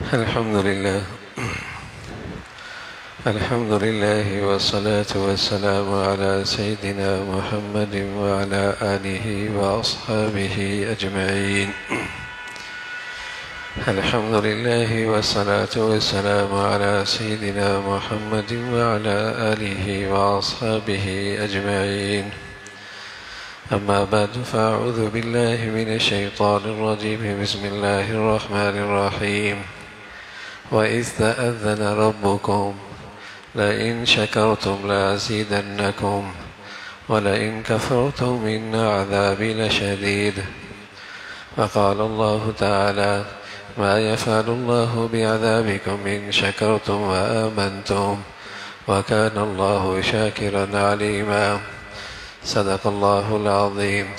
الحمد لله والصلاة والسلام على سيدنا محمد وعلى آله وأصحابه أجمعين. الحمد لله والصلاة والسلام على سيدنا محمد وعلى آله وأصحابه أجمعين. أما بعد فأعوذ بالله من الشيطان الرجيم. بسم الله الرحمن الرحيم. وإذ تأذن ربكم لئن شكرتم لأزيدنكم ولئن كفرتم إن عذابي لشديد. وقال الله تعالى ما يفعل الله بعذابكم إن شكرتم وآمنتم وكان الله شاكرا عليما. صدق الله العظيم.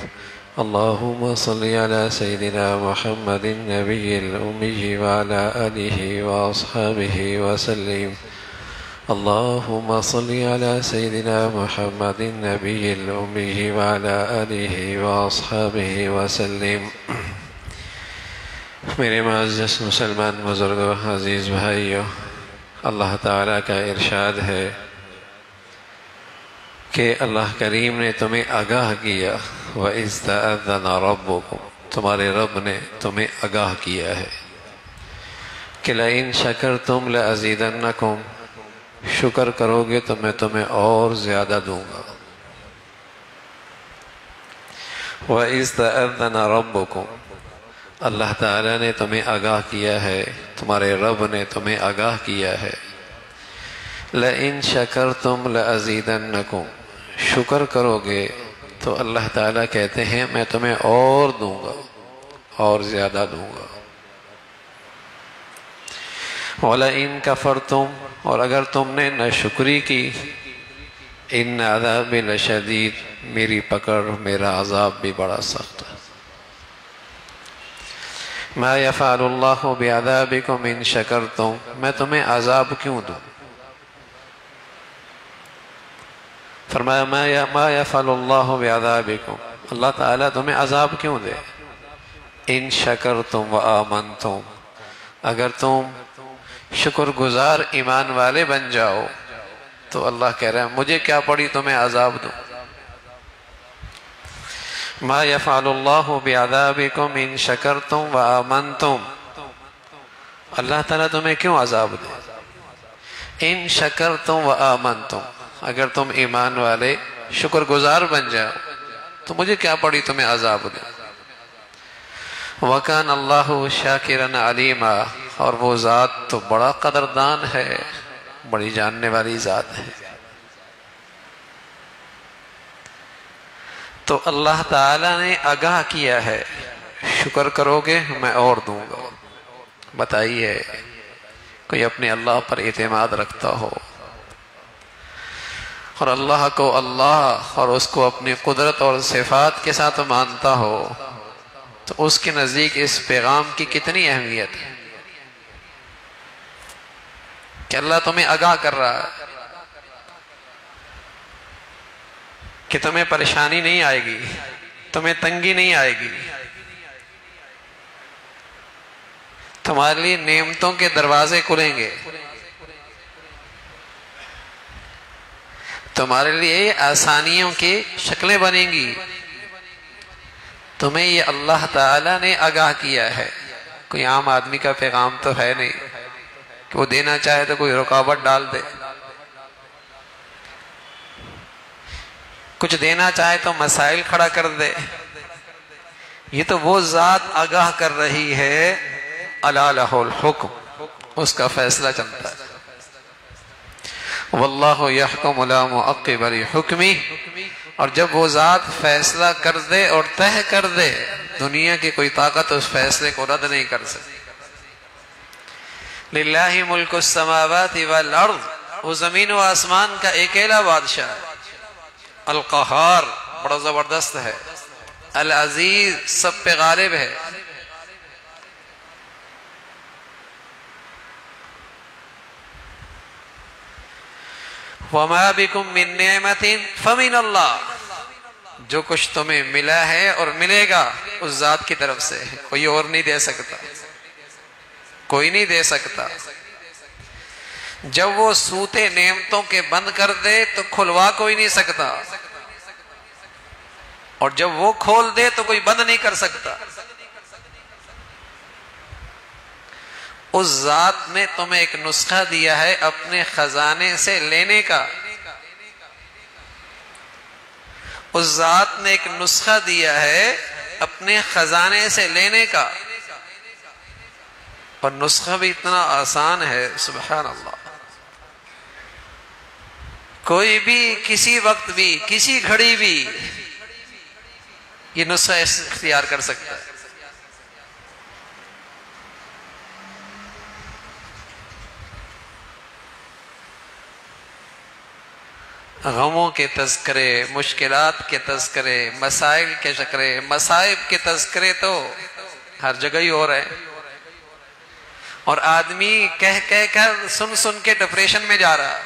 اللهم صل على سيدنا محمد النبي الأمي وعلى آله وأصحابه وسلم. اللهم صل على سيدنا محمد النبي الأمي وعلى آله وأصحابه وسلم. میرے معزز مسلمان بزرگوں، عزیز بھائیوں، اللہ تعالیٰ کا ارشاد ہے کہ اللہ کریم نے تمہیں آگاہ کیا، وَإِذْ تَأَذَّنَ رَبُّكُمْ، تمہارے رب نے تمہیں آگاہ کیا ہے کہ لَإِن شَكَرْتُمْ لَأَزِيدَنَّكُمْ، شکر کرو گے تو میں تمہیں اور زیادہ دوں گا. وَإِذْ تَأَذَّنَ رَبُّكُمْ، اللہ تعالیٰ نے تمہیں آگاہ کیا ہے، تمہارے رب نے تمہیں آگاہ کیا ہے. لَإِن شَكَرْتُمْ لَأَزِيدَنَّكُمْ، شکر کرو گے تو اللہ تعالیٰ کہتے ہیں میں تمہیں اور دوں گا، اور زیادہ دوں گا. وَلَئِن كَفَرْتُمْ، اور اگر تم نے ناشکری کی، إِنَّ عَذَابِ لَشَدِيد، میری پکڑ، میرا عذاب بھی بڑا سخت ہے. مَا يَفْعَلُ اللَّهُ بِعَذَابِكُمْ إِن شَكَرْتُمْ، میں تمہیں عذاب کیوں دوں؟ فرمایا ما يفعل اللہ بعذابکم، اللہ تعالیٰ تمہیں عذاب کیوں دے؟ ان شکرتم وآمنتم، اگر تم شکر گزار ایمان والے بن جاؤ تو اللہ کہہ رہا ہے مجھے کیا پڑی تمہیں عذاب دوں. ما يفعل اللہ بعذابکم ان شکرتم وآمنتم، اللہ تعالیٰ تمہیں کیوں عذاب دے؟ ان شکرتم وآمنتم، اگر تم ایمان والے شکر گزار بن جاؤ تو مجھے کیا پڑی تمہیں عذاب دے. وَكَانَ اللَّهُ شَاكِرًا عَلِيمًا، اور وہ ذات تو بڑا قدردان ہے، بڑی جاننے والی ذات ہے. تو اللہ تعالیٰ نے آگاہ کیا ہے شکر کرو گے میں اور دوں گا. بتائیے کوئی اپنے اللہ پر اعتماد رکھتا ہو اور اللہ کو اللہ اور اس کو اپنی قدرت اور صفات کے ساتھ مانتا ہو تو اس کے نزدیک اس پیغام کی کتنی اہمیت ہے کہ اللہ تمہیں آگاہ کر رہا ہے کہ تمہیں پریشانی نہیں آئے گی، تمہیں تنگی نہیں آئے گی، تمہارے لیے نعمتوں کے دروازے کھلیں گے، تمہارے لیے آسانیوں کی شکلیں بنیں گی. تمہیں یہ اللہ تعالیٰ نے آگاہ کیا ہے. کوئی عام آدمی کا پیغام تو ہے نہیں کہ وہ دینا چاہے تو کوئی رکاوٹ ڈال دے، کچھ دینا چاہے تو مسائل کھڑا کر دے. یہ تو وہ ذات آگاہ کر رہی ہے، الا لہ الحکم، اس کا فیصلہ چلتا ہے. واللہ یحکم لا معقب لحکمہ، اور جب وہ ذات فیصلہ کر دے اور طے کر دے دنیا کی کوئی طاقت اس فیصلے کو رد نہیں کر سکتی. للہ ملک السماوات والارض، وہ زمین و آسمان کا اکیلا بادشاہ ہے. القہار، بڑا زبردست ہے. العزیز، سب پہ غالب ہے. وَمَا بِكُم مِّن نِّعْمَةٍ فَمِنَ اللَّهِ، جو کچھ تمہیں ملا ہے اور ملے گا اس ذات کی طرف سے، کوئی اور نہیں دے سکتا. کوئی نہیں دے سکتا۔ جب وہ سوتے نعمتوں کے بند کر دے تو کھلوا کوئی نہیں سکتا، اور جب وہ کھول دے تو کوئی بند نہیں کر سکتا۔ اس ذات نے تمہیں ایک نسخہ دیا ہے اپنے خزانے سے لینے کا، اس ذات نے ایک نسخہ دیا ہے اپنے خزانے سے لینے کا، اور نسخہ بھی اتنا آسان ہے، سبحان اللہ۔ کوئی بھی کسی وقت بھی کسی گھڑی بھی یہ نسخہ اختیار کر سکتا ہے۔ غموں کے تذکرے، مشکلات کے تذکرے، مسائل کے شکرے، مصائب کے تذکرے تو ہر جگہ ہی ہو رہے ہیں، اور آدمی کہہ کہہ کر سن سن کے ڈپریشن میں جا رہا ہے،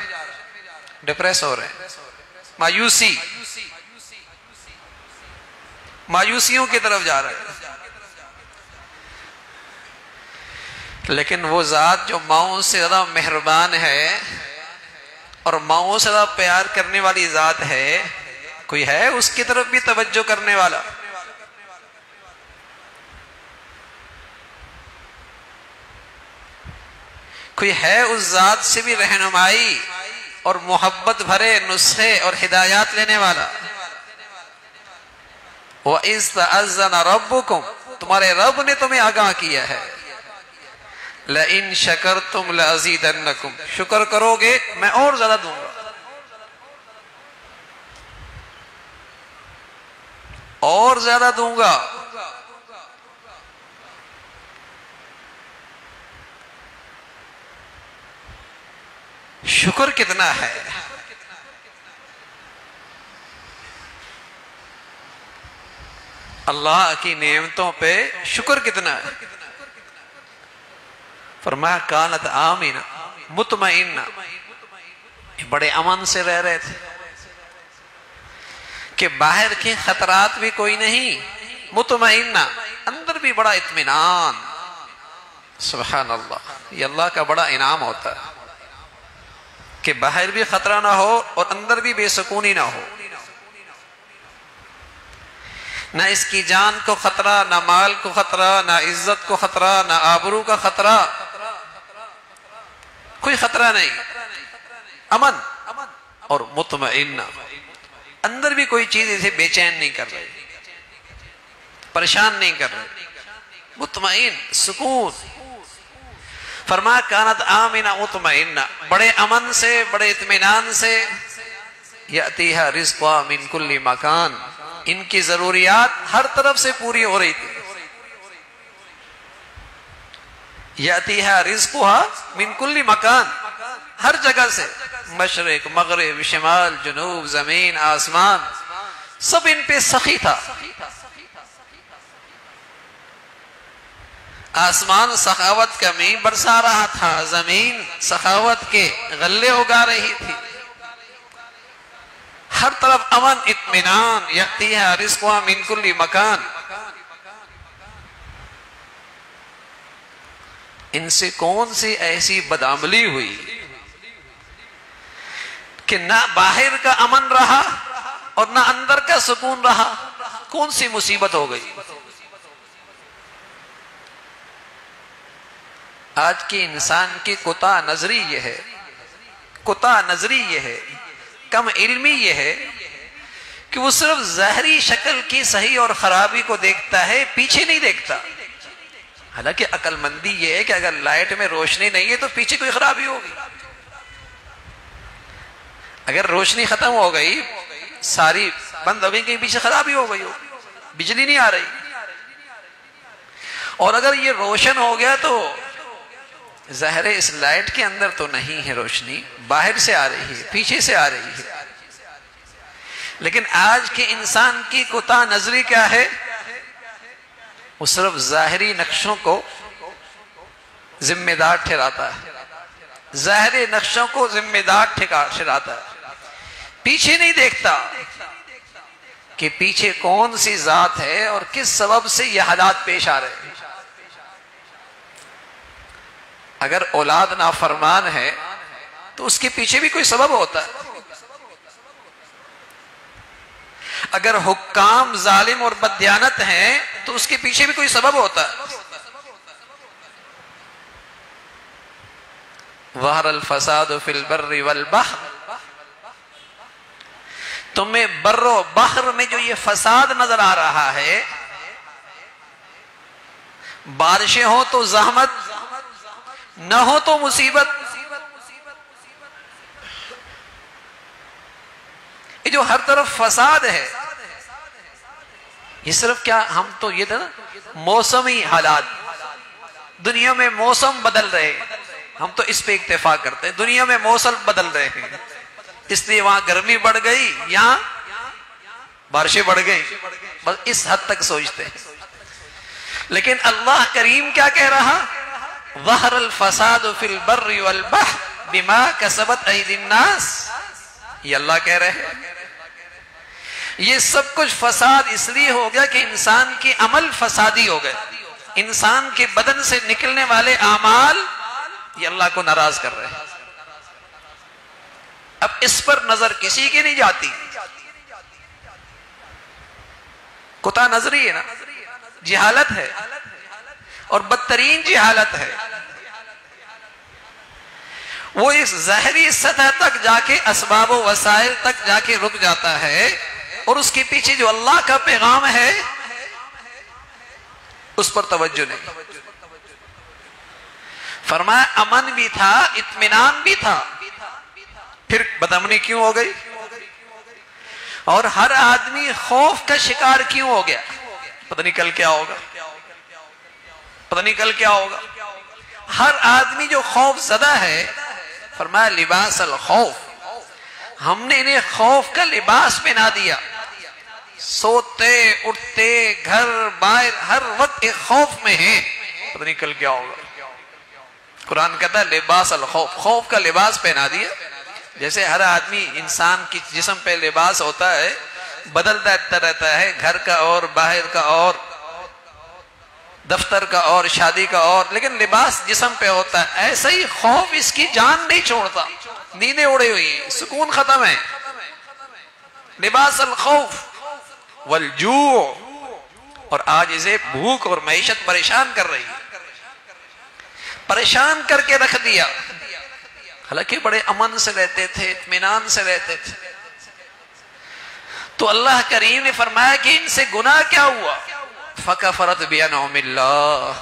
ڈپریس ہو رہے ہیں، مایوسیوں کی طرف جا رہے ہیں۔ لیکن وہ ذات جو ماؤں سے زیادہ مہربان ہے اور ماؤں سے زیادہ پیار کرنے والی ذات ہے، کوئی ہے اس کی طرف بھی توجہ کرنے والا؟ کوئی ہے اس ذات سے بھی رہنمائی اور محبت بھرے نسخے اور ہدایات لینے والا؟ وَإِذْ تَأَذَّنَ رَبُّكُمْ، تمہارے رب نے تمہیں آگاہ کیا ہے، لَإِن شَكَرْتُمْ لَأَزِيدَنَّكُمْ، شکر کرو گے میں اور زیادہ دوں گا، اور زیادہ دوں گا۔ شکر کتنا ہے؟ اللہ کی نعمتوں پہ شکر کتنا ہے؟ فرمایا کانت آمینہ مطمئنہ، بڑے امن سے رہ رہے تھے کہ باہر کے خطرات بھی کوئی نہیں، مطمئنہ، اندر بھی بڑا اطمینان۔ سبحان اللہ، یہ اللہ کا بڑا انعام ہوتا ہے کہ باہر بھی خطرہ نہ ہو اور اندر بھی بے سکونی نہ ہو، نہ اس کی جان کو خطرہ، نہ مال کو خطرہ، نہ عزت کو خطرہ، نہ آبرو کا خطرہ، کوئی خطرہ نہیں، امن اور مطمئن، اندر بھی کوئی چیز اسے بے چین نہیں کر رہی، پریشان نہیں کر رہی، مطمئن، سکون۔ فرمایا کانت آمنہ مطمئنہ، بڑے امن سے، بڑے اطمینان سے، یأتیہا رزقہا من کل مکان، ان کی ضروریات ہر طرف سے پوری ہو رہی تھی۔ یأتیہا رزقہا من کل مکان، ہر جگہ سے، مشرق، مغرب، شمال، جنوب، زمین، آسمان، سب ان پہ سخی تھا۔ آسمان سخاوت کا مینہ برسا رہا تھا، زمین سخاوت کے غلے اگا رہی تھی، ہر طرف امن اطمینان، یأتیہا رزقہا من کل مکان۔ ان سے کون سی ایسی بدعملی ہوئی کہ نہ باہر کا امن رہا اور نہ اندر کا سکون رہا؟ کون سی مصیبت ہو گئی؟ آج کی انسان کی کوتاہ نظری یہ ہے، کوتاہ نظری یہ ہے، کم علمی یہ ہے کہ وہ صرف ظاہری شکل کی صحیح اور خرابی کو دیکھتا ہے، پیچھے نہیں دیکھتا۔ حالانکہ عقل مندی یہ ہے کہ اگر لائٹ میں روشنی نہیں ہے تو پیچھے کوئی خرابی ہوگی، اگر روشنی ختم ہو گئی، ساری بند ہو گئی، کہیں پیچھے خرابی ہو گئی ہو، بجلی نہیں آ رہی، اور اگر یہ روشن ہو گیا تو ظاہر اس لائٹ کے اندر تو نہیں ہے روشنی، باہر سے آ رہی ہے، پیچھے سے آ رہی ہے۔ لیکن آج کے انسان کی کوتاہ نظری کیا ہے؟ وہ صرف ظاہری نقشوں کو ذمہ دار ٹھہراتا ہے، ظاہری نقشوں کو ذمہ دار ٹھہراتا ہے، پیچھے نہیں دیکھتا کہ پیچھے کون سی ذات ہے اور کس سبب سے یہ حالات پیش آ رہے ہیں۔ اگر اولاد نافرمان ہے تو اس کے پیچھے بھی کوئی سبب ہوتا ہے. اگر حکام ظالم اور بددیانت ہیں تو اس کے پیچھے بھی کوئی سبب ہوتا ہے. ظہر الفساد فی البر والبحر، تمہیں بر و بحر میں جو یہ فساد نظر آ رہا ہے، بارشیں ہو تو زحمت، نہ ہو تو مصیبت. یہ جو ہر طرف فساد ہے، یہ صرف کیا، ہم تو یہ تھا نا موسمی حالات، دنیا میں موسم بدل رہے، ہم تو اس پہ اکتفا کرتے ہیں. دنیا میں موسم بدل رہے ہیں، اس لیے وہاں گرمی بڑھ گئی، یہاں بارشیں بڑھ گئی، بس اس حد تک سوچتے ہیں. لیکن اللہ کریم کیا کہہ رہا؟ ظہر الفساد فی البر والبحر بما کسبت ایدی الناس. یہ اللہ کہہ رہے ہیں یہ سب کچھ فساد اس لیے ہو گیا کہ انسان کے عمل فسادی ہو گئے، انسان کے بدن سے نکلنے والے اعمال یہ اللہ کو ناراض کر رہے ہیں. اب اس پر نظر کسی کی نہیں جاتی، قطع نظری ہے نا، جہالت ہے اور بدترین جہالت ہے. وہ اس ظاہری سطح تک جا کے اسباب و وسائل تک جا کے رک جاتا ہے، اور اس کے پیچھے جو اللہ کا پیغام ہے اس پر توجہ نہیں. فرمایا امن بھی تھا، اطمینان بھی تھا، پھر بدامنی کیوں ہو گئی؟ اور ہر آدمی خوف کا شکار کیوں ہو گیا؟ پتہ نہیں کل کیا ہوگا، پتہ نہیں کل کیا ہوگا. ہر آدمی جو خوف زدہ ہے، فرمایا لباس الخوف، ہم نے انہیں خوف کا لباس پہنا دیا. سوتے اٹھتے گھر باہر ہر وقت ایک خوف میں ہیں، پتہ نہیں کل کیا ہوگا. قرآن کہتا ہے لباس الخوف، خوف کا لباس پہنا دیا. جیسے ہر آدمی انسان کی جسم پہ لباس ہوتا ہے، بدلتا رہتا ہے، گھر کا اور باہر کا اور دفتر کا اور شادی کا اور، لیکن لباس جسم پہ ہوتا ہے. ایسا ہی خوف اس کی جان نہیں چھوڑتا، نیندیں اڑی ہوئی ہیں، سکون ختم ہے. لباس الخوف والجوع، اور آج اسے بھوک اور معیشت پریشان کر رہی ہے، پریشان کر کے رکھ دیا. حالانکہ بڑے امن سے رہتے تھے، اطمینان سے رہتے تھے. تو اللہ کریم نے فرمایا کہ ان سے گناہ کیا ہوا؟ فَكَفَرَتْ بِأَنْعُمِ اللَّهِ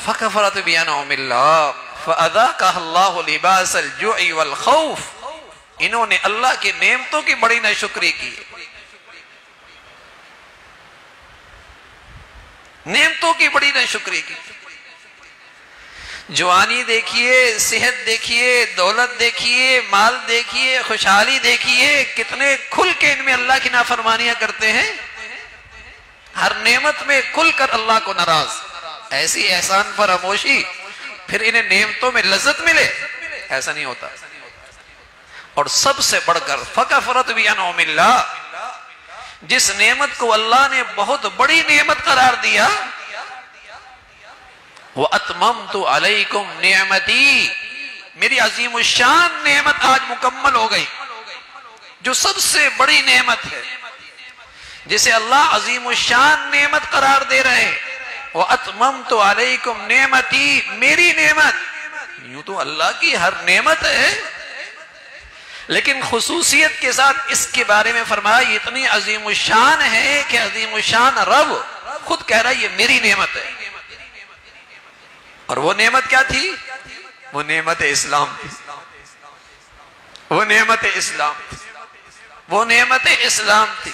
فَكَفَرَتْ بِأَنْعُمِ اللَّهِ فَأَذَاقَهَا اللَّهُ لِبَاسَ الْجُوعِ وَالْخَوْفِ. انہوں نے اللہ کی نعمتوں کی بڑی ناشکری کی، نعمتوں کی بڑی ناشکری کی. جوانی دیکھیے، صحت دیکھیے، دولت دیکھیے، مال دیکھیے، خوشحالی دیکھیے، کتنے کھل کے ان میں اللہ کی نافرمانیاں کرتے ہیں. ہر نعمت میں کھل کر اللہ کو ناراض. ایسی احسان فراموشی، پھر انہیں نعمتوں میں لذت ملے، ایسا نہیں ہوتا. اور سب سے بڑھ کر فَكَفَرَتْ بِأَنْعُمِ اللَّهِ، جس نعمت کو اللہ نے بہت بڑی نعمت قرار دیا، وَأَتْمَمْتُ عَلَيْكُمْ نِعْمَتِي، میری عظیم الشان نعمت آج مکمل ہو گئی، جو سب سے بڑی نعمت ہے، جسے اللہ عظیم الشان نعمت قرار دے رہے. وَأَتْمَمْتُ عَلَيْكُمْ نِعْمَتِي، میری نعمت. یوں تو اللہ کی ہر نعمت ہے، لیکن خصوصیت کے ساتھ اس کے بارے میں فرمایا یہ اتنی عظیم الشان ہے کہ عظیم الشان رب خود کہہ رہا ہے یہ میری نعمت ہے. اور وہ نعمت کیا تھی؟ وہ نعمت اسلام تھی، وہ نعمت اسلام تھی، وہ نعمت اسلام تھی.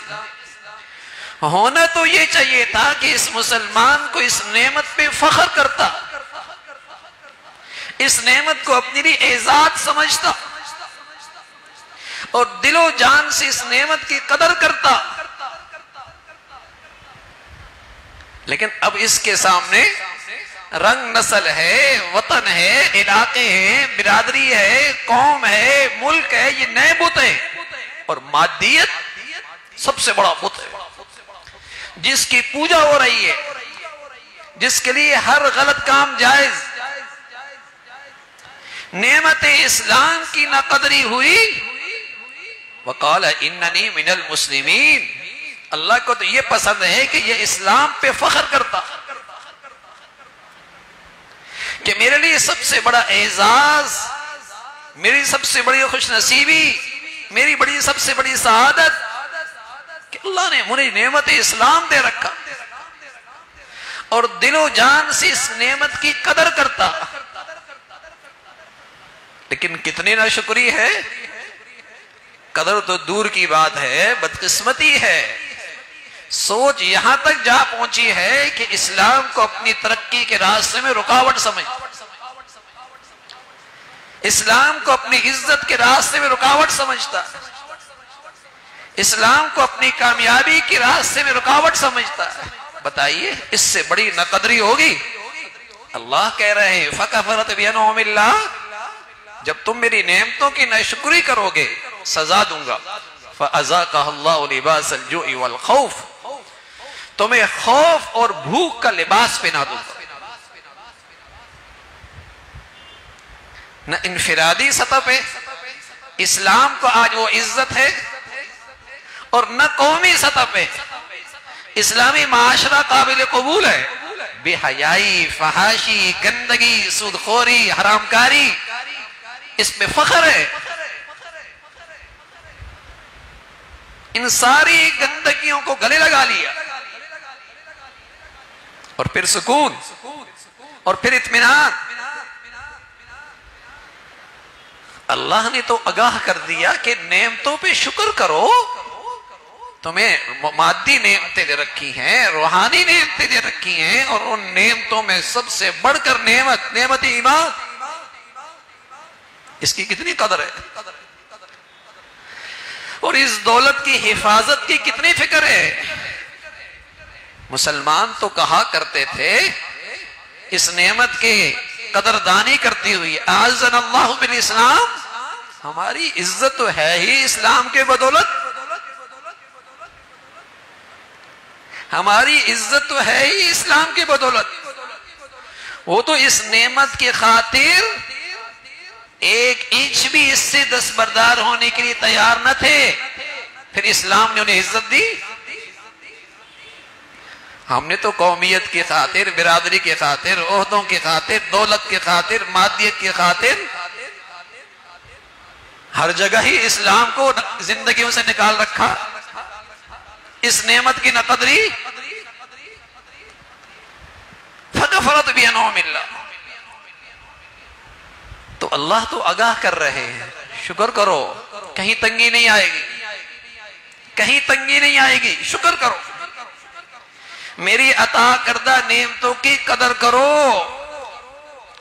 ہونا تو یہ چاہیے تھا کہ اس مسلمان کو اس نعمت پہ فخر کرتا، اس نعمت کو اپنی لیے اعزاز سمجھتا اور دل و جان سے اس نعمت کی قدر کرتا. لیکن اب اس کے سامنے رنگ نسل ہے، وطن ہے، علاقے ہیں، برادری ہے، قوم ہے، ملک ہے، یہ نئے بت ہیں. اور مادیت سب سے بڑا بت ہے جس کی پوجا ہو رہی ہے، جس کے لیے ہر غلط کام جائز. نعمت اسلام کی نہ قدری ہوئی. وقال اننی من المسلمین. اللہ کو تو یہ پسند ہے کہ یہ اسلام پہ فخر کرتا کہ میرے لیے سب سے بڑا اعزاز، میری سب سے بڑی خوش نصیبی، میری سب سے بڑی سعادت کہ اللہ نے مجھے نعمت اسلام دے رکھا، اور دل و جان سے اس نعمت کی قدر کرتا. لیکن کتنی ناشکری ہے، قدر تو دور کی بات ہے، بدقسمتی ہے. سوچ یہاں تک جا پہنچی ہے کہ اسلام کو اپنی ترقی کے راستے میں رکاوٹ سمجھ، اسلام کو اپنی عزت کے راستے میں رکاوٹ سمجھتا، اسلام کو اپنی کامیابی کے راستے میں رکاوٹ سمجھتا. بتائیے اس سے بڑی ناقدری ہوگی؟ اللہ کہہ رہے ہیں فَكَفَرَتْ بِأَنْعُمِ اللَّهِ، جب تم میری نعمتوں کی ناشکری کرو گے سزا دوں گا. فَأَذَاقَهَا اللَّهُ لِبَاسَ الْجُوعِ وَالْخَوْفِ، تمہیں خوف اور بھوک کا لباس پہنا دوں گا. نہ انفرادی سطح پہ اسلام کو آج وہ عزت ہے، اور نہ قومی سطح پہ اسلامی معاشرہ قابل قبول ہے. بے حیائی، فحاشی، گندگی، سودخوری، حرام کاری، اس میں فخر ہے. ان ساری گندگیوں کو گلے لگا لیا، اور پھر سکون، اور پھر اطمینان. اللہ نے تو آگاہ کر دیا کہ نعمتوں پہ شکر کرو. تمہیں مادی نعمتیں دے رکھی ہیں، روحانی نعمتیں دے رکھی ہیں، اور ان نعمتوں میں سب سے بڑھ کر نعمت ایمان، اس کی کتنی قدر ہے، اور اس دولت کی حفاظت کی کتنی فکر ہے. مسلمان تو کہا کرتے تھے اس نعمت کے قدردانی کرتی ہوئی اعزنا اللہ بالاسلام، ہماری عزت تو ہے ہی اسلام کے بدولت، ہماری عزت تو ہے ہی اسلام کی بدولت. وہ تو اس نعمت کی خاطر ایک انچ بھی اس سے دستبردار ہونے کے لیے تیار نہ تھے، پھر اسلام نے انہیں عزت دی. ہم نے تو قومیت کی خاطر، برادری کی خاطر، عہدوں کی خاطر، دولت کی خاطر، مادیت کی خاطر ہر جگہ ہی اسلام کو زندگیوں سے نکال رکھا. اس نعمت کی نقدری فَكَفَرَتْ بِأَنْعُمِ اللَّهِ. تو اللہ تو آگاہ کر رہے ہیں شکر کرو، کہیں تنگی نہیں آئے گی، کہیں تنگی نہیں آئے گی. شکر کرو، میری عطا کردہ نعمتوں کی قدر کرو،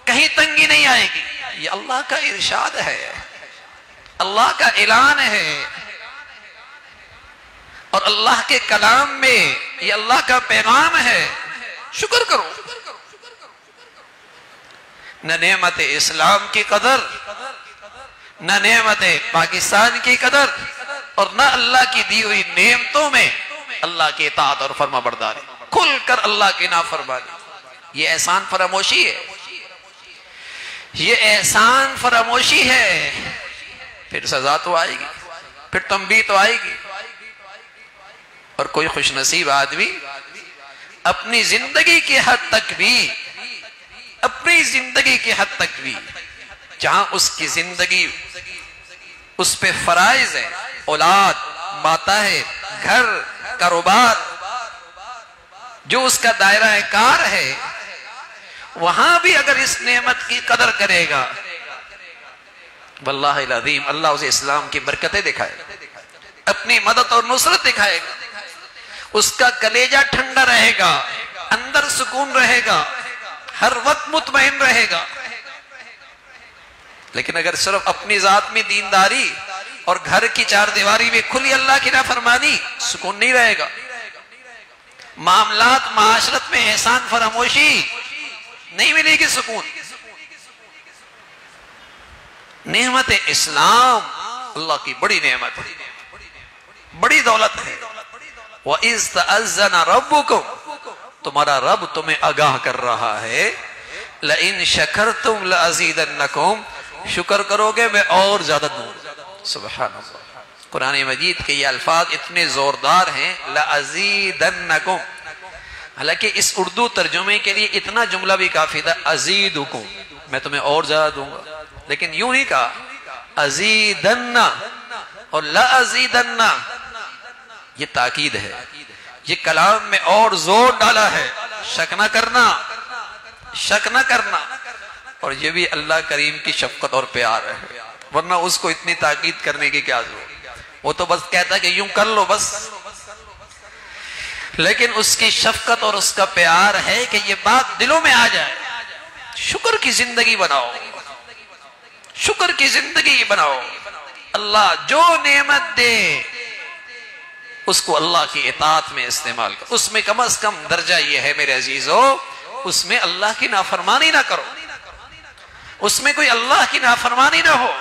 کہیں تنگی نہیں آئے گی. یہ اللہ کا ارشاد ہے، اللہ کا اعلان ہے، اور اللہ کے کلام میں یہ اللہ کا پیغام ہے. شکر کرو. نہ نعمت اسلام کی قدر، نہ نعمت پاکستان کی قدر، اور نہ اللہ کی دی ہوئی نعمتوں میں اللہ کی اطاعت اور فرما برداری، کھل کر اللہ کی نافرمانی. یہ احسان فراموشی ہے، یہ احسان فراموشی ہے. پھر سزا تو آئے گی، پھر تنبیہ تو آئے گی. اور کوئی خوش نصیب آدمی اپنی زندگی کی حد تک بھی، اپنی زندگی کی حد تک بھی جہاں اس کی زندگی اس پہ فرائض ہے، اولاد، ماتا ہے، گھر، کاروبار، جو اس کا دائرہ کار ہے، وہاں بھی اگر اس نعمت کی قدر کرے گا، واللہ العظیم اللہ اسے اسلام کی برکتیں دکھائے گا، اپنی مدد اور نصرت دکھائے گا. اس کا کلیجہ ٹھنڈا رہے گا، اندر سکون رہے گا، ہر وقت مطمئن رہے گا. لیکن اگر صرف اپنی ذات میں دینداری اور گھر کی چار دیواری میں کھلی اللہ کی نافرمانی، سکون نہیں رہے گا. معاملات معاشرت میں احسان فراموشی، نہیں ملے گی سکون. نعمت اسلام اللہ کی بڑی نعمت ہے، بڑی دولت ہے. وَإِذْ تَأَذَّنَ رَبُّكُمْ، تمہارا رب تمہیں آگاہ کر رہا ہے، لَإِن شَكَرْتُمْ لَأَزِيدَنَّكُمْ، شکر کرو گے میں اور زیادہ دوں. سبحان اللہ. قرآن مجید کے یہ الفاظ اتنے زوردار ہیں، لَأَزِيدَنَّكُمْ. حالانکہ اس اردو ترجمے کے لیے اتنا جملہ بھی کافی تھا، ازیدکم، میں تمہیں اور زیادہ دوں گا. لیکن یوں نہیں کہا ازیدن اور لَأَزِيدَنَّ. یہ تاکید ہے، یہ کلام میں اور زور ڈالا ہے. شک نہ کرنا، شک نہ کرنا. اور یہ بھی اللہ کریم کی شفقت اور پیار ہے، ورنہ اس کو اتنی تاکید کرنے کی کیا ضرورت. وہ تو بس کہتا ہے کہ یوں کر لو بس. لیکن اس کی شفقت اور اس کا پیار ہے کہ یہ بات دلوں میں آ جائے. شکر کی زندگی بناؤ، شکر کی زندگی بناؤ. اللہ جو نعمت دے اس کو اللہ کی اطاعت میں استعمال کرو. اس میں کم از کم درجہ یہ ہے میرے عزیزو، اس میں اللہ کی نافرمانی نہ کرو، اس میں کوئی اللہ کی نافرمانی نہ ہو.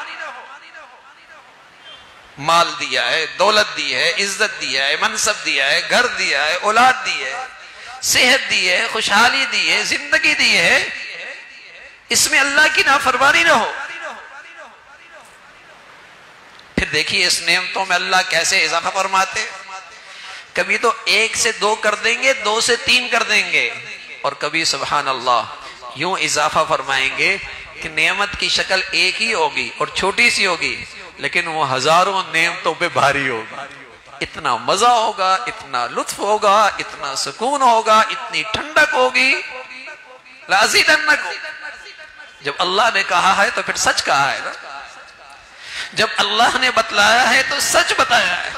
مال دیا ہے، دولت دی ہے، عزت دیا ہے، منصب دیا ہے، گھر دیا ہے، اولاد دی ہے، صحت دی ہے، خوشحالی دی ہے، زندگی دی ہے، اس میں اللہ کی نافرمانی نہ ہو. پھر دیکھیے اس نعمتوں میں اللہ کیسے اضافہ فرماتے. کبھی تو 1 سے 2 کر دیں گے، 2 سے 3 کر دیں گے، اور کبھی سبحان اللہ یوں اضافہ فرمائیں گے کہ نعمت کی شکل ایک ہی ہوگی اور چھوٹی سی ہوگی، لیکن وہ ہزاروں نعمتوں پہ بھاری ہوگا. اتنا مزہ ہوگا، اتنا لطف ہوگا، اتنا سکون ہوگا، اتنی ٹھنڈک ہوگی. لَأَزِيدَنَّكُمْ. جب اللہ نے کہا ہے تو پھر سچ کہا ہے نا. جب اللہ نے بتلایا ہے تو سچ بتایا ہے.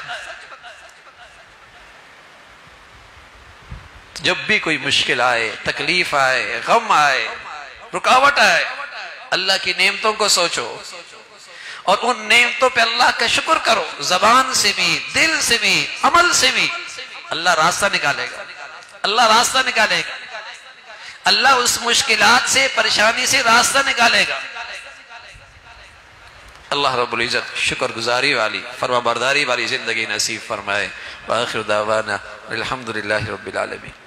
جب بھی کوئی مشکل آئے، تکلیف آئے، غم آئے، رکاوٹ آئے، اللہ کی نعمتوں کو سوچو اور ان نعمتوں پہ اللہ کا شکر کرو. زبان سے بھی، دل سے بھی، عمل سے بھی. اللہ راستہ نکالے گا، اللہ راستہ نکالے گا. اللہ اس مشکلات سے، پریشانی سے راستہ نکالے گا. اللہ رب العزت شکر گزاری والی، فرما برداری والی زندگی نصیب فرمائے. وآخر دعوانا الحمدللہ رب العالمین.